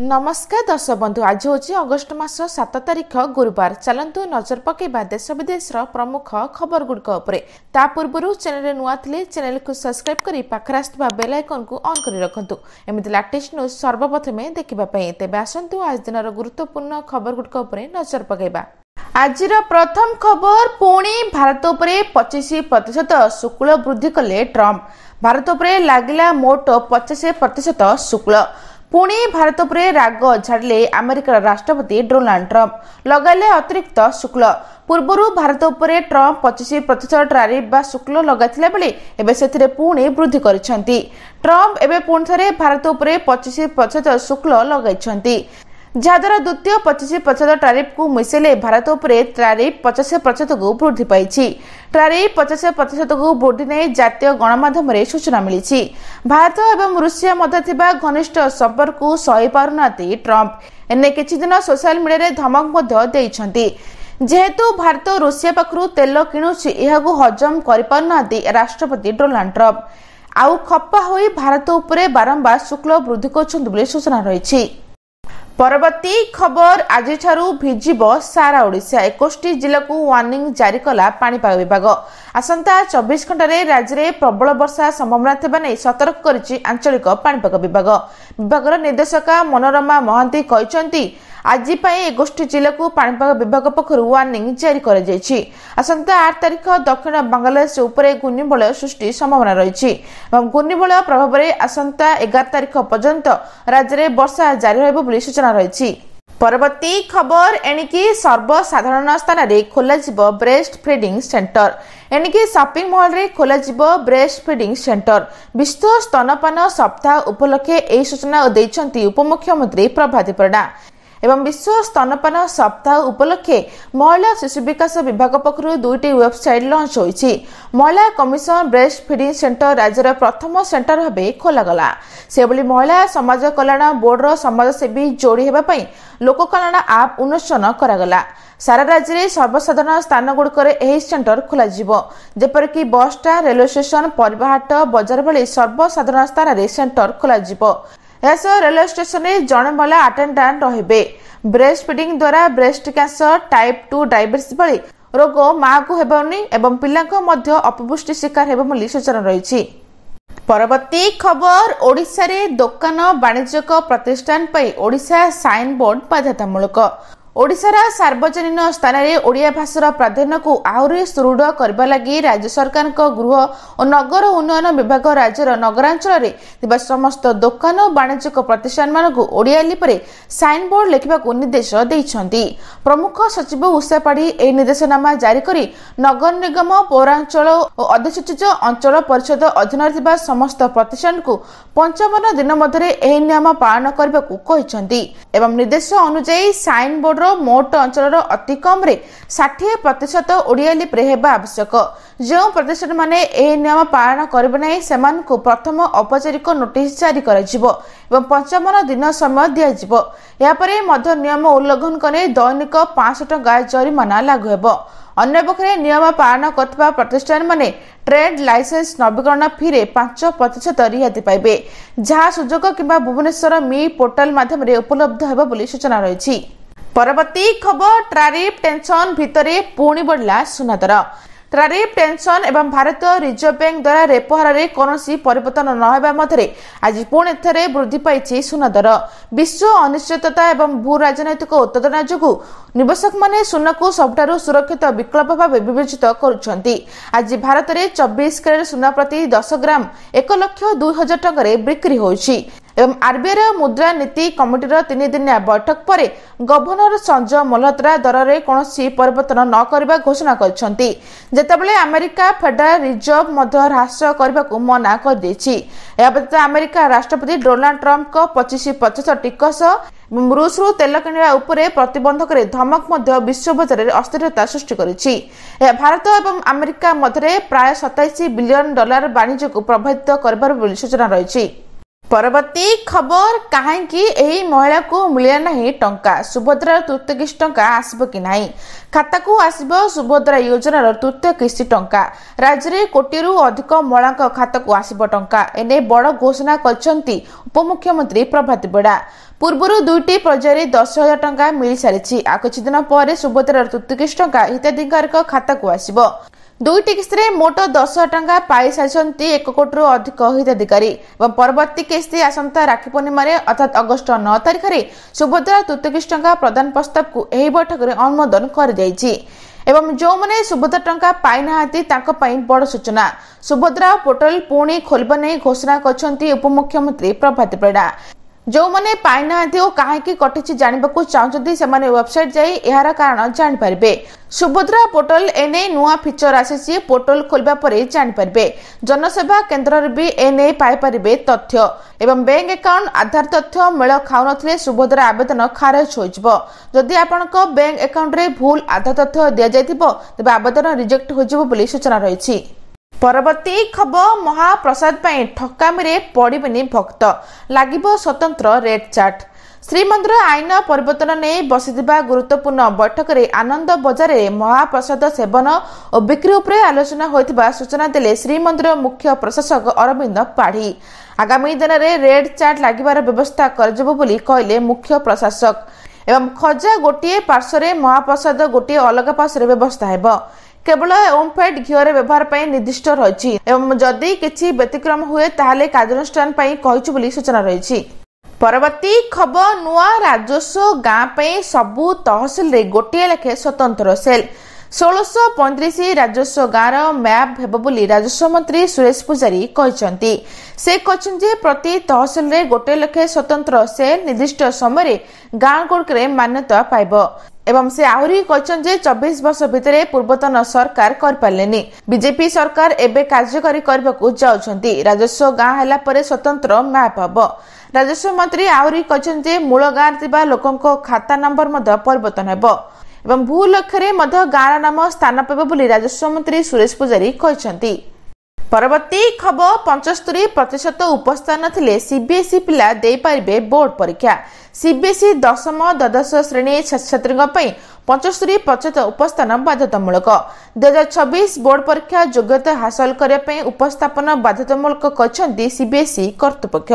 नमस्कार दर्शक बंधु आज हूँ अगस्ट मास 7 तारिख गुरुवार। चलतु नजर पकेबा देश विदेश प्रमुख खबर गुड़िक पूर्व चैनल नुआ थे चैनल को सब्सक्राइब कर पाखर आसुवा बेल आइकन को ऑन कर रखु एमती लेटेस्ट न्यूज सर्वप्रथमे देखापी। तेज आसतु आज दिन गुरुत्वपूर्ण खबर गुड़िक नजर पकेबा। आज प्रथम खबर पुणी भारत उपर 25% शुल्क वृद्धि कले ट्रंप। भारत उपर लगिला मोट 25% शुल्क। पुणी भारत पर राग झाड़िले अमेरिकार राष्ट्रपति डोनाल्ड ट्रंप लगाले अतिरिक्त शुल्क। पूर्वर भारत पर ट्रंप 25% टैरिफ बा शुल्क लगाइथिला बेले एबे सेथिरे पुणी वृद्धि करिसेंती। ट्रंप एबे पुणी थरे भारत पर 25% शुल्क लगाइछंती, जहाद्वारा द्वितीय 25% टैरिफ को मिसेले भारत उपर टैरिफ 50% को वृद्धि पाई। टैरिफ 50% को वृद्धि नहीं जातीय गणमाध्यम सूचना मिली। भारत और रूसिया मध्य घनिष्ठ संपर्क को सही पारुना ट्रंप एने किछि दिन सोशल मीडिया धमक देइछंती। जेहेतु भारत रूसिया पाखरु तेल किणुछि एहाकु हजम करि पारुना राष्ट्रपति डोनाल्ड ट्रंप आउ खप्पा होई भारत उपर बारंबार शुल्क वृद्धि करछंती बोली सूचना रहिछि। परवर्ती खबर आज भिजिब सारा ओडिशा। 21 जिला को वार्निंग जारी कला पाणीपाग विभाग। आसंता 24 घंटे राज्य में प्रबल वर्षा संभावना थिबा नै सतर्क करिछि आंचलिक पाणीपाग विभाग। विभागर निर्देशका मनोरमा महांती कहिसंती आज 21 जिला को पाणीपाग विभाग पक्षर वार्निंग जारी कर जायछि। आसंता 8 तारिख दक्षिण बांग्लादेश उपरे घूर्णिबलय सृष्टि संभावना रही। घूर्णिबलय प्रभाव में आसंता 11 तारिख पर्यंत राज्य में वर्षा जारी रहबो बोली सूचना रही। परवर्ती खबर एणिकी सर्वसाधारण स्थान रे खोला जिवो ब्रेस्ट फीडिंग सेंटर। एणिकी शॉपिंग मॉल रे खोला जिवो ब्रेस्ट फीडिंग सेंटर। विश्व स्तनपान सप्ताह उपलक्षे एही सूचना दैछंती उपमुख्यमंत्री प्रभाती परिडा। एवं विश्व स्तनपान सप्ताह उपलक्षे महिला शिशु विकास विभाग पक्षरु 2टी वेबसाइट लॉन्च होईछि। महिला कमिशन ब्रेस्ट फीडिंग सेंटर राज्यर प्रथम सेंटर भाबे खोलागला। सेबली महिला समाज कल्याण बोर्ड रो समाजसेवी जोड़ी हेबा पई लोक कल्याण आप उन्मोचन करागला। सारा राज्य में सर्वसाधारण स्थान गुड़िक एही सेंटर खोल जेपर कि बस स्टैंड, रेलवे स्टेशन, परिवाहाट, बजार भली सर्वसाधारण स्थान रे सेंटर खोल। रेलवे स्टेशन में जड़े महिला अटेंडेंट रहिबे। ब्रेस्ट फीडिंग द्वारा ब्रेस्ट कैंसर, टाइप 2 डायबिटीज भली रोग मां को हेबनी एवं पिलांको मध्य अपपुष्टि शिकार हेबो बोली सूचना रही। परवर्ती खबर ओडिशा रे दुकान वाणिज्यिक प्रतिष्ठान पई ओडिशा साइन बोर्ड बाध्यतामूलक। ओडिशार सार्वजनिक स्थान में ओडिया भाषार प्राधान्य को आहुरी सुदृढ़ करबा लगी राज्य सरकार गृह और नगर उन्नयन विभाग राज्यर नगरांचल में समस्त दुकान और वाणिज्यिक प्रतिष्ठान मानक ओडिया लिपि साइन बोर्ड लिखा निर्देश देइछंती। प्रमुख सचिव उषा पाढ़ी यह निर्देशनामा जारी करी नगर निगम, पौरांचल और अधिसूचित अंचल परिषद अधीन समस्त प्रतिष्ठान को 55 दिन मध्य यह नियम पालन करने को कहिसंती। एवं निर्देश अनुसार साइन बोर्ड मोट अंचल अति कम 60% ओडिया लिपि हेबा आवश्यक। जो प्रतिष्ठान माने ए नियम पालन करिबे नै सेमानकु प्रथम औपचारिक नोटिस जारी कराजिबो एवं 55 दिन समय दियाजिबो। या परे मध्य नियम उल्लंघन कने दैनिक 500 टका जरिमाना लागू हेबो। अन्य पक्षरे नियम पालन करथिबा प्रतिष्ठान माने ट्रेड लाइसेंस नवीकरण फी रे 5% रिहाती पाइबे, जहा सुजोग किबा भुवनेश्वर मी पोर्टल माध्यम रे उपलब्ध हेबो बोली सूचना रही। परवर्ती खबर टैरिफ टेंशन भितरे पुणी बढ़ला सुना दर। टैरिफ टेंशन एवं भारतीय रिजर्व बैंक द्वारा रेपो हार रे कोनोसी परिवर्तन न हेबा मधरे आज पुणी एथरे वृद्धि पाइछि सुना दर। विश्व अनिश्चितता एवं भू राजनैतिक उत्तेजना जोगु निवेशक माने सुना को सबठारु सुरक्षित विकल्प भाव विवेचित करुछंती। आज भारत में 24 कैरेट सुना प्रति 10 ग्राम 1,02,000 टका बिक्री होइछि। एवं आरबीआई मुद्रा नीति कमिटीर 3 दिनिया बैठक पर गवर्नर संजय मल्होत्रा दर में कौनसी परिवर्तन न करने घोषणा करछंती। जेतेबेले अमेरिका फेडरल रिजर्व मध्य ह्रास करने को मना कर देछि। या व्यतीत अमेरिका राष्ट्रपति डोनाल्ड ट्रंप को 25% टिकस रूस तेल किणवा उपरे प्रतिबंधक धमक मध्य विश्व बजार में अस्थिरता सृष्टि करिछि। भारत और अमेरिका मध्य प्राय 27 बिलियन डॉलर वाणिज्य को प्रभावित कर सूचना रही। परवर्ती खबर कहीं एही महिला को मिले नहीं टंका। सुभद्रा तृतीय किस्त टंका आसब कि नहीं। खाता को आसब सुभद्रा योजनार तृतीय किस्ती टंका। राज्य में कोटिरु अधिक महिला खाता को आसब टंका। एने बड़ घोषणा करछंती उपमुख्यमंत्री प्रभाती परिडा। पूर्व दुईटी पर्यायर 10,000 टंका मिल सारी किछि दिन पर सुभद्रार 33 टंका हिताधिकारी खाता को आसिबो। दुईटी किस्ती में मोट 10,000 टंका पाई सारी 1 कोटी अधिक हिताधिकारी। परवर्ती किस्ती आसंता राखी पूर्णिमा अर्थात अगस्ट 9 तारिख में सुभद्रा 33 टंका प्रदान प्रस्ताव को यह बैठक में अनुमोदन कर एवं जो मैंने सुभद्रा टंका पाई ना बड़ सूचना। सुभद्रा पोर्टल पुणी खोलने नहीं घोषणा कर उपमुख्यमंत्री प्रभात परिड़ा। जो मैंने पाई ना कहीं कटि जानवाक चाहते से वेबसाइट जाई यार कारण जानीपारे। सुभद्रा पोर्टल एने नुआ फीचर आसी पोर्टल खोलवा पर जानीपारे। जनसेवा केन्द्र भी एने पाइपारे तथ्य एवं बैंक अकाउंट आधार तथ्य मेल खाऊ न सुभद्रा आवेदन खारज होदी आपण बैंक अकाउंट रे भूल आधार तथ्य दि जाइथिबो तेबे आवेदन रिजेक्ट हो बोली सूचना रही। परवर्ती खबर महाप्रसाद ठकामी रे पड़िबेनी भक्त लागिबो स्वतंत्र रेड चार्ट। श्रीमंदिर आईन परिवर्तन नहीं बसिथिबा गुरुत्वपूर्ण बैठक में आनंद बजार में महाप्रसाद सेवन और बिक्री उपरे आलोचना होइथिबा सूचना देले श्रीमंदिर मुख्य प्रशासक अरविंद पाढ़ी। आगामी दिन में रेड चार्ट लागिबार व्यवस्था करजबो बोली कहले मुख्य प्रशासक। एवं खजा गोटे पार्श्व महाप्रसाद गोटे अलग पार्श्व व्यवस्था हेबो। केवल ओमफेड घीर व्यवहार पर निर्दिष्ट रही एवं जदि किसी व्यतिक्रम हुए ताहले कार्यानुष्ठान कही बोली सूचना रही। परवर्ती खबर नुआ राजस्व गाँ पे सबु तहसिल रे गोटे लेखे स्वतंत्र सेल 1635 राजस्व गाँव मैप हेब बोली राजस्व मंत्री सुरेश पूजारी कहते। से कहते प्रति तहसिल रे गोटे लेखे स्वतंत्र सेल निर्दिष्ट समय गाँ गुड़िक मान्यता पाइब एवं से आहरी कहते 24 वर्ष भितर पूर्वतन सरकार कर पारलेनी। बीजेपी सरकार एबे कार्यकारी करने को जाउछंती। राजस्व गाँ हैला परे स्वतंत्र मैप हब। राजस्व मंत्री आहरी कहते मूल गाँव लोकों खाता नंबर परिवर्तन हेब एवं भू लक्ष्य गाँव नाम स्थान पाइब बोली राजस्व मंत्री सुरेश पूजारी कहते। परवर्ती खबर 75% उपस्थान थिले सीबीएसई पिला दे पारिबे बोर्ड परीक्षा। सीबीएसई दशम द्वादश श्रेणी छात्र 75% उपस्थान बाध्यतामूलक। 2026 बोर्ड परीक्षा योग्यता हासिल करने उपस्थापन बाध्यतामूलक कहते सीबीएसई कर्तृपक्ष।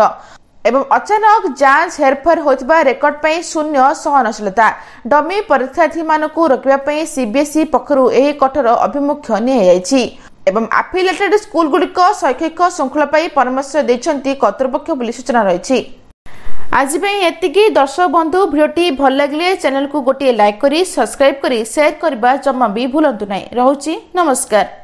एवं अचानक जांच हेरफेर होइतिबा रेकर्ड पे शून्य सहनशीलता डमी परीक्षार्थी मानकु रोकबा सीबीएसई पक्षरु एही कठोर अभिमुख्य नियायछि एवं एफिलिएटेड स्कूल गुड़िक शैक्षिक श्रृंखला परामर्श देछंती कर्तृपक्ष बोली सूचना रही। आज एतिकी दर्शक बंधु भिडियोटी भल लगे चैनल को गोटे लाइक करी सब्सक्राइब करी शेयर करबा जम्मा भी भूलंतु नहीं। रहुछि नमस्कार।